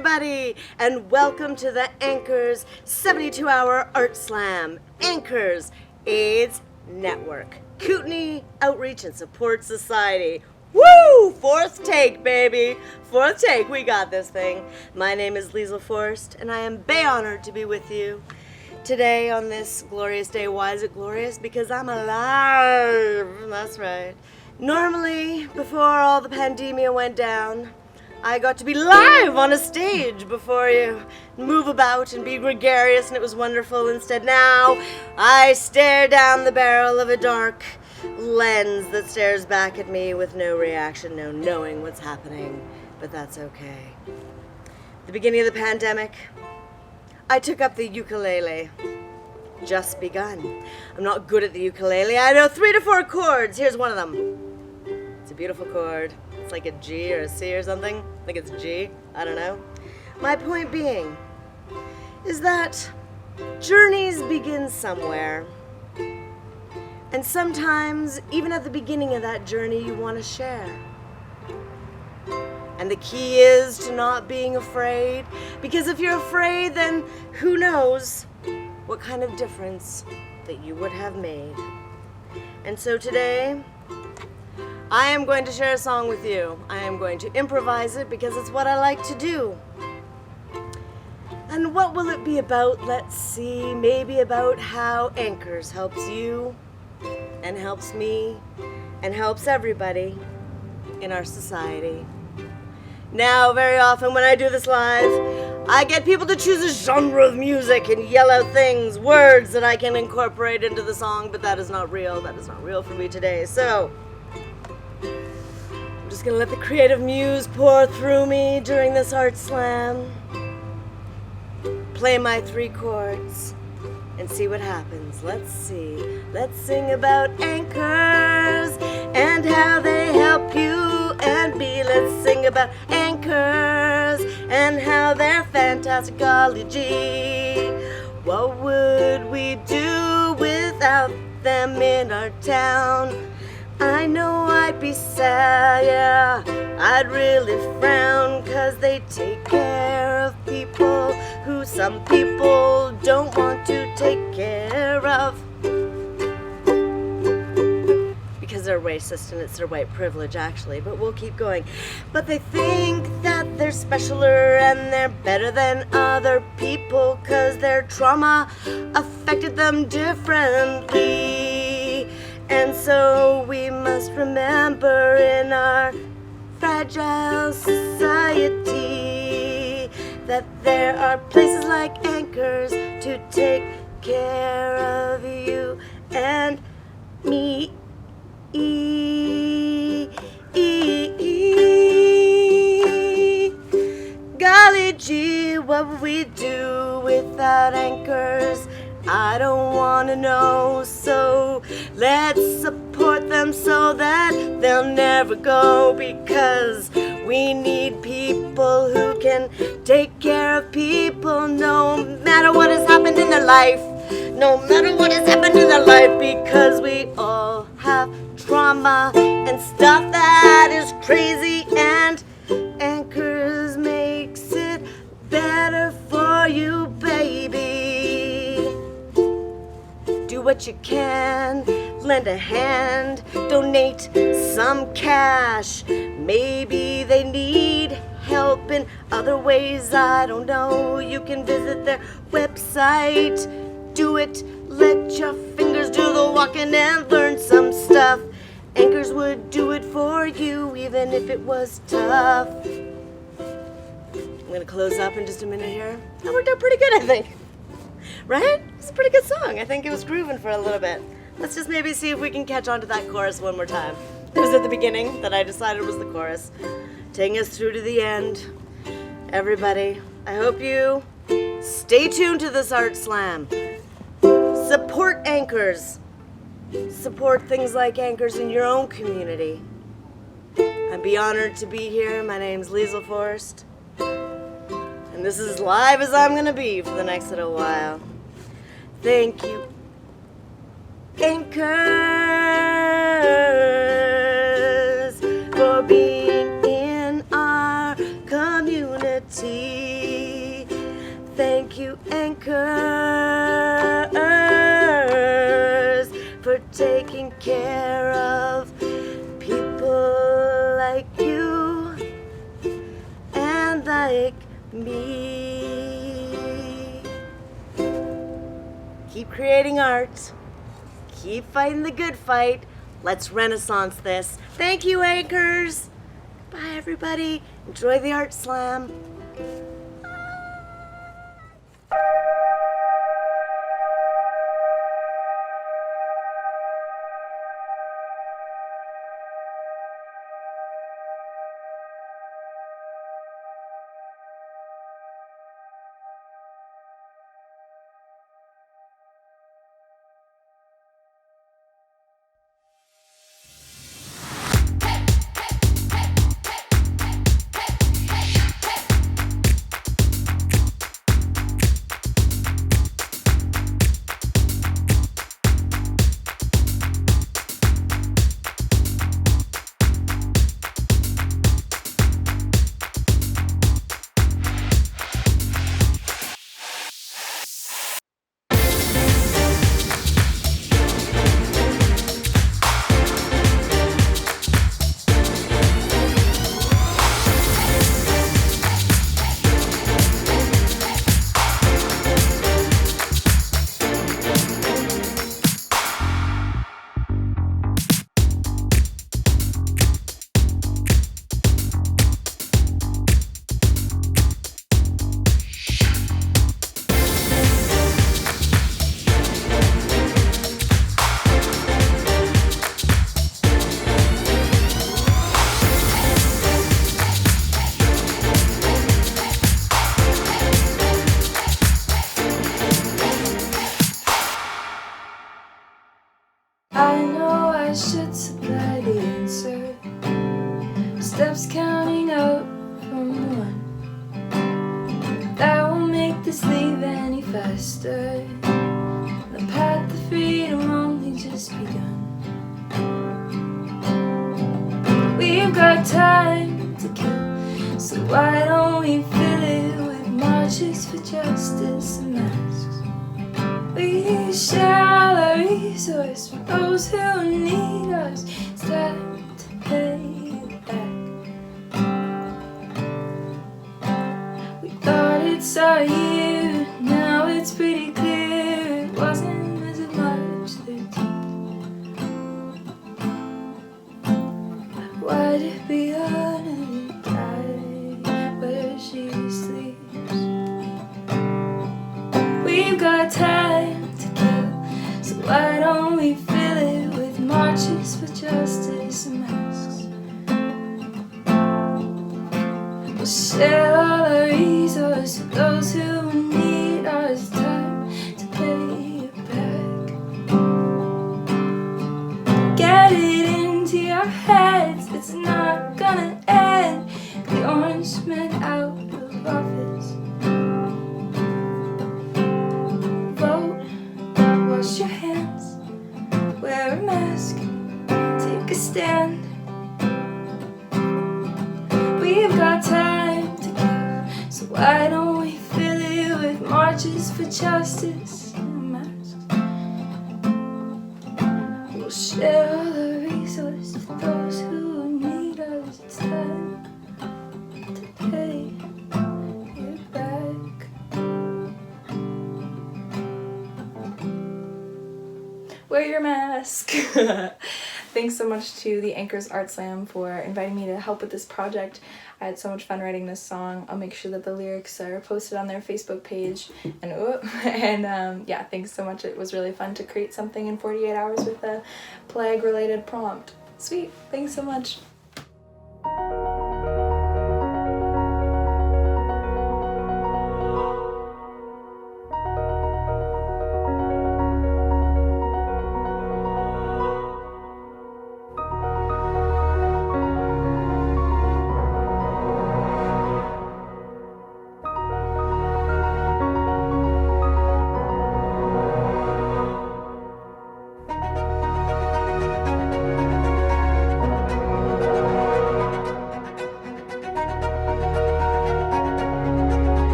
everybody, and welcome to the ANKORS 72-Hour Art Slam. ANKORS AIDS Network, Kootenay Outreach and Support Society. Woo! Fourth take, baby. Fourth take. We got this thing. My name is Liesl Forst, and I am bay honored to be with you today on this glorious day. Why is it glorious? Because I'm alive. That's right. Normally, before all the pandemia went down, I got to be live on a stage before you move about and be gregarious, and it was wonderful. Instead, now I stare down the barrel of a dark lens that stares back at me with no reaction, no knowing what's happening, but that's okay. The beginning of the pandemic, I took up the ukulele. Just begun. I'm not good at the ukulele. I know 3 to 4 chords. Here's one of them. It's a beautiful chord. It's like a G or a C or something. I think it's G. I don't know. My point being is that journeys begin somewhere. And sometimes, even at the beginning of that journey, you want to share. And the key is to not being afraid. Because if you're afraid, then who knows what kind of difference that you would have made. And so today, I am going to share a song with you. I am going to improvise it because it's what I like to do. And what will it be about? Let's see. Maybe about how ANKORS helps you and helps me and helps everybody in our society. Now, very often when I do this live, I get people to choose a genre of music and yell out things, words that I can incorporate into the song, but that is not real. That is not real for me today. So I'm just gonna let the creative muse pour through me during this art slam. Play my 3 chords and see what happens. Let's see. Let's sing about ANKORS and how they help you and me. Let's sing about ANKORS and how they're fantastic. Golly gee, what would we do without them in our town? I know I'd be sad, yeah, I'd really frown, 'cause they take care of people who some people don't want to take care of. Because they're racist and it's their white privilege, actually, but we'll keep going. But they think that they're specialer and they're better than other people 'cause their trauma affected them differently. And so we must remember in our fragile society that there are places like ANKORS to take care of you and me. Golly gee, what would we do without ANKORS? I don't want to know, so let's support them so that they'll never go, because we need people who can take care of people no matter what has happened in their life. No matter what has happened in their life, because we all have trauma and stuff that is crazy, and ANKORS makes it better for you, baby. Do what you can, lend a hand, donate some cash. Maybe they need help in other ways, I don't know. You can visit their website. Do it, let your fingers do the walking and learn some stuff. ANKORS would do it for you even if it was tough. I'm gonna close up in just a minute here. That worked out pretty good, I think. Right? It's a pretty good song. I think it was grooving for a little bit. Let's just maybe see if we can catch on to that chorus one more time. It was at the beginning that I decided was the chorus, taking us through to the end. Everybody, I hope you stay tuned to this art slam. Support ANKORS. Support things like ANKORS in your own community. I'd be honored to be here. My name's Liesl Forst. And this is as live as I'm gonna be for the next little while. Thank you, ANKORS, for being in our community. humanity. Thank you, Anchors, for taking care of people like you and like me. Keep creating art. Keep fighting the good fight. Let's renaissance this. Thank you, Anchors. Bye, everybody. Enjoy the Art Slam. I know I should supply the answer. Steps counting up from one. That won't make this leave any faster. The path to freedom only just begun. We've got time to kill, so why don't we fill it with marches for justice and masks? We share all our resources for those who need us. It's time to pay it back. We thought it saw you, now it's pretty clear it wasn't as much 13. Why'd it be another night where she sleeps? We've got time to kill, so why don't we fill it with marches for justice and masks? We'll share all our resources with those who need us. Time to pay it back. Get it into your heads, it's not gonna end. The orange men out of office. Vote, wash your hands, wear a mask, take a stand. We've got time to kill, so why don't we fill it with marches for justice and masks? We'll share all the resources for those who need us. It's time to pay it back. Wear your mask. Thanks so much to the Anchors Art Slam for inviting me to help with this project. I had so much fun writing this song. I'll make sure that the lyrics are posted on their Facebook page. And yeah, thanks so much. It was really fun to create something in 48 hours with a plague-related prompt. Sweet. Thanks so much.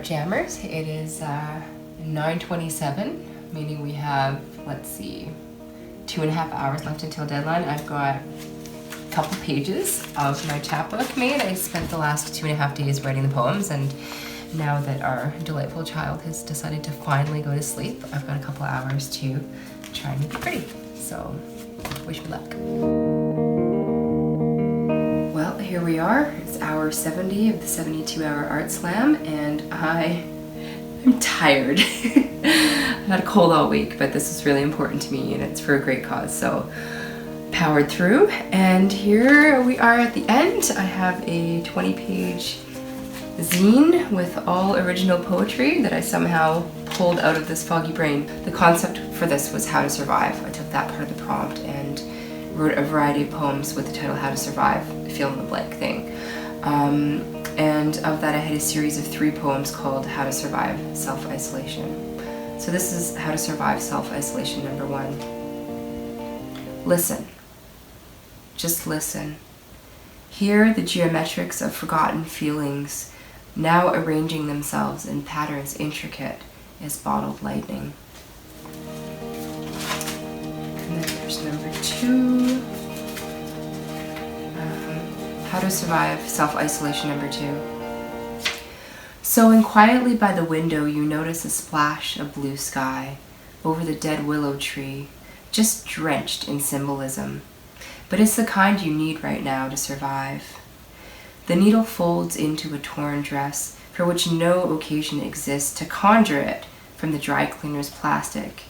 Jammers. It is 9:27, meaning we have, let's see, 2.5 hours left until deadline. I've got a couple pages of my chapbook made. I spent the last 2.5 days writing the poems, and now that our delightful child has decided to finally go to sleep, I've got a couple hours to try and make it pretty. So, wish me luck. Well, here we are. It's hour 70 of the 72-hour Art Slam, and I'm tired. I've had a cold all week, but this is really important to me, and it's for a great cause, so powered through. And here we are at the end. I have a 20-page zine with all original poetry that I somehow pulled out of this foggy brain. The concept for this was how to survive. I took that part of the prompt and wrote a variety of poems with the title How to Survive, fill in the blank thing. And of that I had a series of 3 poems called How to Survive Self-Isolation. So this is How to Survive Self-Isolation number 1. Listen. Just listen. Hear the geometrics of forgotten feelings now arranging themselves in patterns intricate as bottled lightning. And then there's number 2. How to Survive Self-Isolation number 2. Sewing quietly by the window, you notice a splash of blue sky over the dead willow tree, just drenched in symbolism. But it's the kind you need right now to survive. The needle folds into a torn dress for which no occasion exists to conjure it from the dry cleaner's plastic,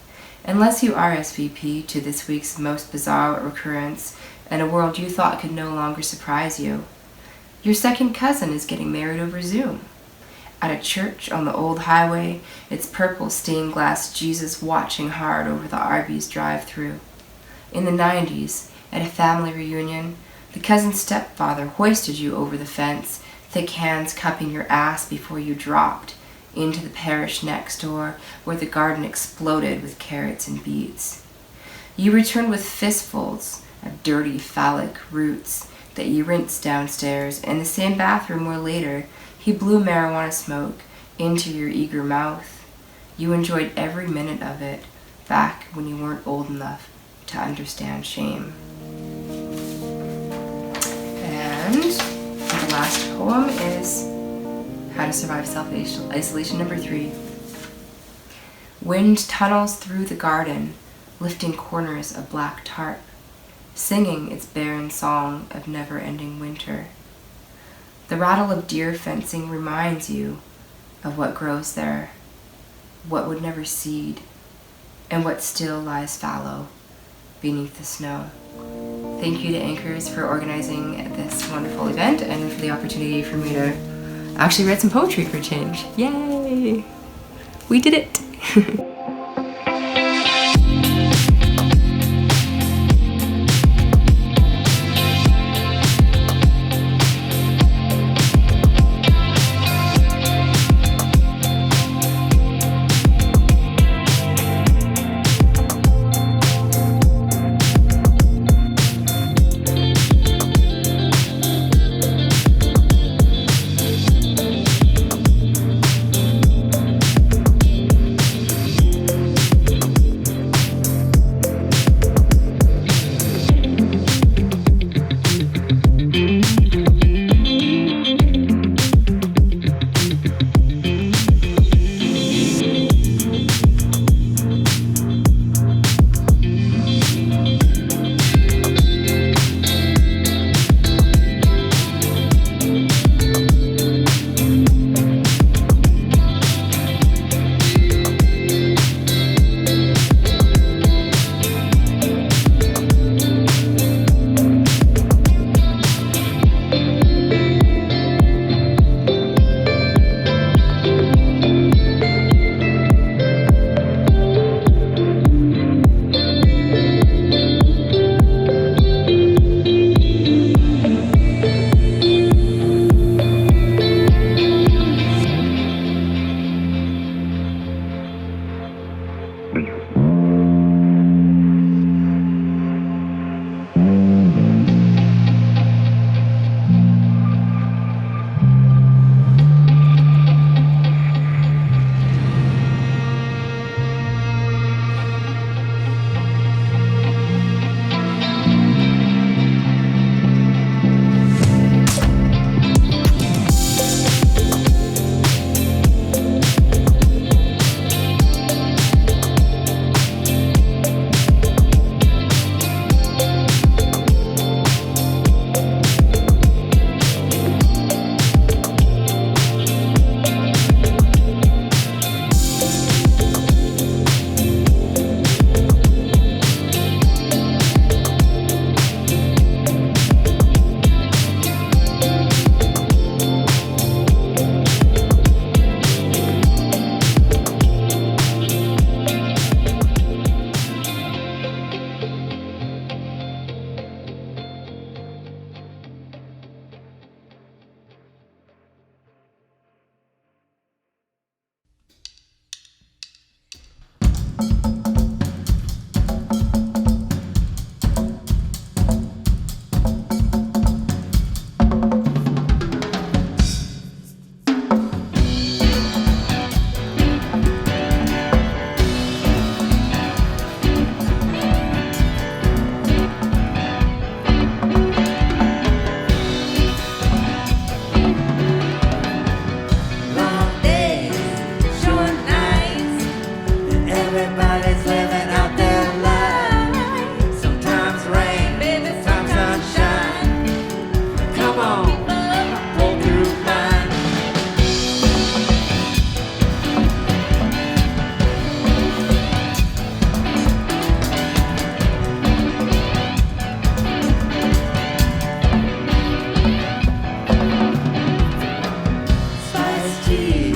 unless you RSVP to this week's most bizarre recurrence in a world you thought could no longer surprise you. Your second cousin is getting married over Zoom. At a church on the old highway, its purple stained glass Jesus watching hard over the Arby's drive-thru. In the 90s, at a family reunion, the cousin's stepfather hoisted you over the fence, thick hands cupping your ass before you dropped into the parish next door where the garden exploded with carrots and beets. You returned with fistfuls of dirty phallic roots that you rinsed downstairs in the same bathroom where later he blew marijuana smoke into your eager mouth. You enjoyed every minute of it back when you weren't old enough to understand shame. And the last poem is How to Survive Self-Isolation number 3. Wind tunnels through the garden, lifting corners of black tarp, singing its barren song of never-ending winter. The rattle of deer fencing reminds you of what grows there, what would never seed, and what still lies fallow beneath the snow. Thank you to Anchors for organizing this wonderful event and for the opportunity for me to actually write some poetry for a change. Yay! We did it! Everybody's living out their life. Sometimes rain, sometimes sunshine. Come on, pull through mine. Spiced tea,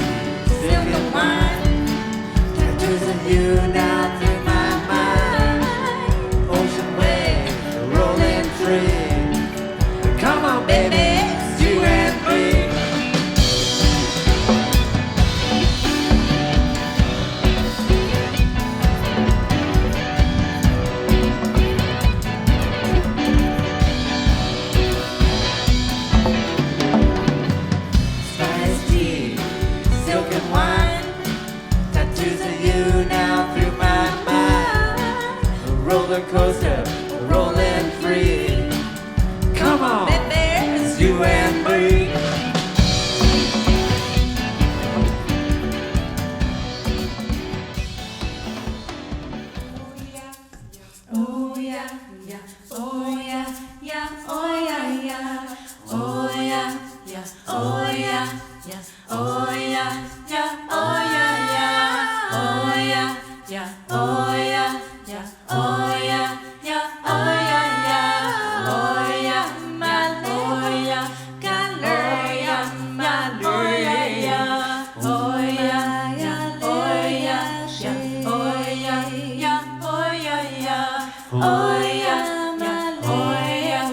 silk and wine. Tattoos of you now through my mind. Ocean waves rolling free. Come on, baby, it's you and me. Spiced tea, silk and wine. Tattoos of you now through my mind. A roller coaster, rolling free. Come on, it's you and me. Oh yeah, yeah, oh yeah, yeah, oh yeah, yeah, oh yeah, yeah, oh yeah, yeah, oh yeah, yeah, oh yeah, yeah, oh yeah, yeah, oh yeah, yeah, oh yeah, yeah, oh yeah, yeah, oh yeah, my oh yeah, God, oh yeah, my oh yeah, yeah, oh yeah, yeah, oh yeah, yeah, oh yeah, yeah, oh yeah, yeah. Oh yeah, my oh yeah,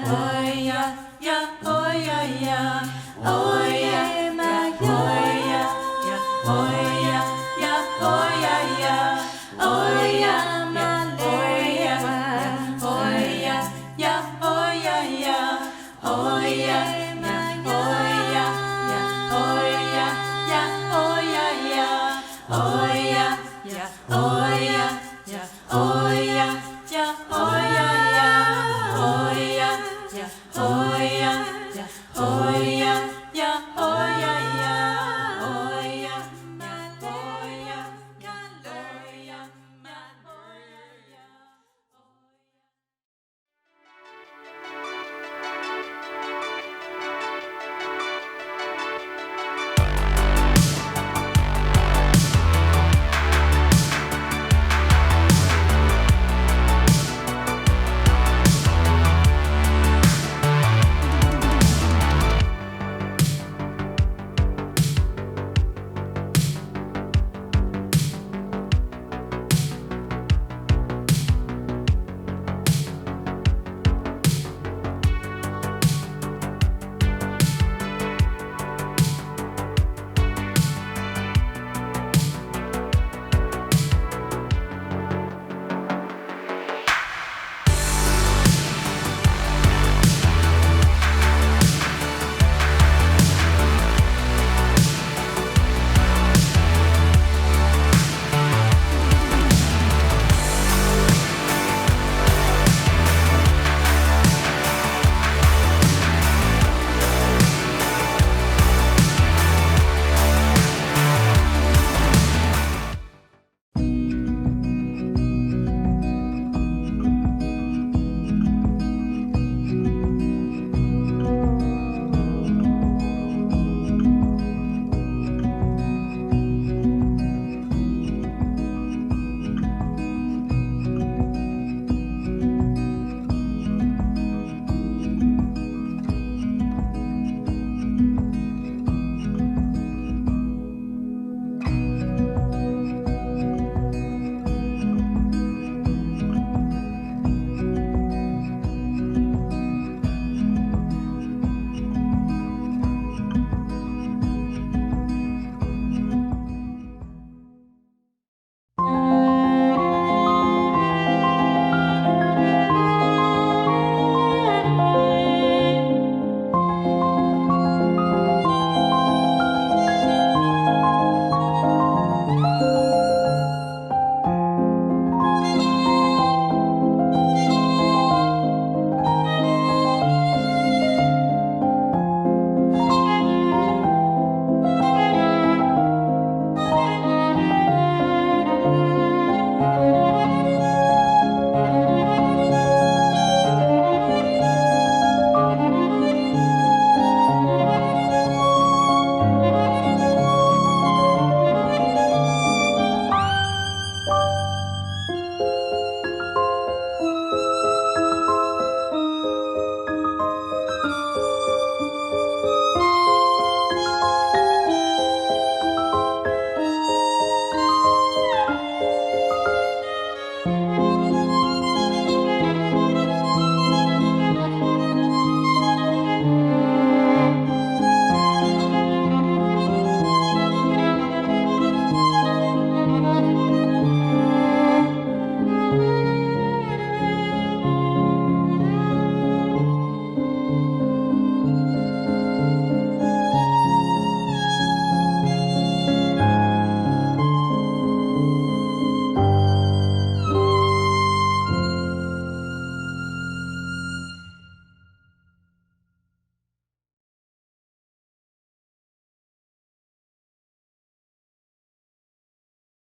oh yeah, yeah, oh yeah, yeah, oh yeah, my oh yeah, yeah, oh yeah, yeah, oh yeah, yeah, oh yeah, my oh yeah, oh yeah, yeah, oh yeah, yeah, oh yeah, my oh yeah, yeah, oh yeah, yeah, oh yeah, yeah, oh yeah, yeah, oh